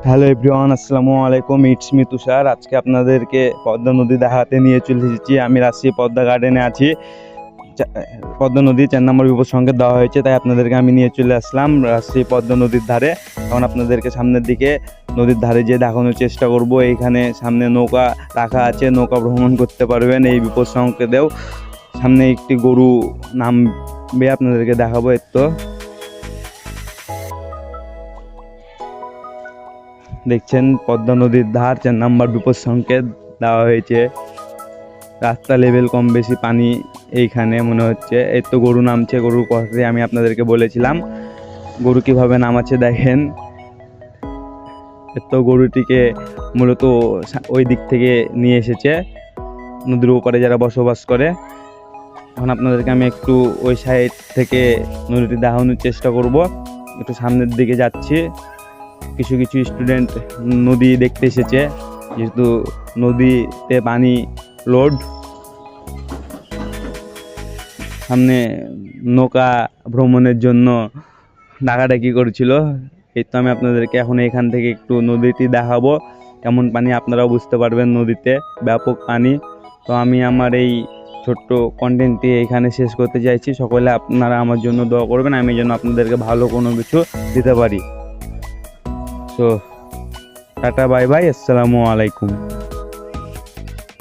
Hello everyone, আসসালামু আলাইকুম। It's me তুষার। আজকে আপনাদেরকে পদ্মা নদী দেখাতে নিয়ে চলে এসেছি। আমি রাজশাহী পদ্মা গার্ডেনে আছি। পদ্মা নদী 4 নম্বর বিপদ সংকেত দেওয়া হয়েছে, তাই আপনাদেরকে আমি নিয়ে চলে আসলাম রাজশাহী পদ্মা নদীর ধারে। এখন আপনাদেরকে সামনের দিকে নদীর ধারে যেয়ে দেখানোর চেষ্টা করব। এইখানে সামনে নৌকা রাখা আছে, নৌকা ভ্রমণ করতে পারবেন এই বিপদ সংকেতেও। সামনে একটি গরু নামবে, আপনাদেরকে দেখাবো। তো দেখছেন পদ্মা নদীর ধার 4 নম্বর বিপদ সংকেত দেওয়া হয়েছে। রাস্তা লেভেল কম বেশি পানি এইখানে মনে হচ্ছে। এই তো গরু নামছে, গরুর কথাতে আমি আপনাদেরকে বলেছিলাম। গরু কিভাবে নামাচ্ছে দেখেন। তো গরুটিকে মূলত ওই দিক থেকে নিয়ে এসেছে, নদীর ওপারে যারা বসবাস করে। এখন আপনাদেরকে আমি একটু ওই সাইড থেকে নদীটি দেখানোর চেষ্টা করব। একটু সামনের দিকে যাচ্ছি। কিছু কিছু স্টুডেন্ট নদী দেখতে এসেছে, যেহেতু নদীতে পানি লোড। সামনে নৌকা ভ্রমণের জন্য ডাকাডাকি করছিল। এই তো আমি আপনাদেরকে এখন এখান থেকে একটু নদীটি দেখাবো, কেমন পানি আপনারাও বুঝতে পারবেন। নদীতে ব্যাপক পানি। তো আমি আমার এই ছোট্ট কন্টেন্টটি এখানে শেষ করতে চাইছি। সকলে আপনারা আমার জন্য দোয়া করবেন, আমি যেন আপনাদেরকে ভালো কোনো কিছু দিতে পারি। তো টাটা, বাই বাই, আসসালামু আলাইকুম।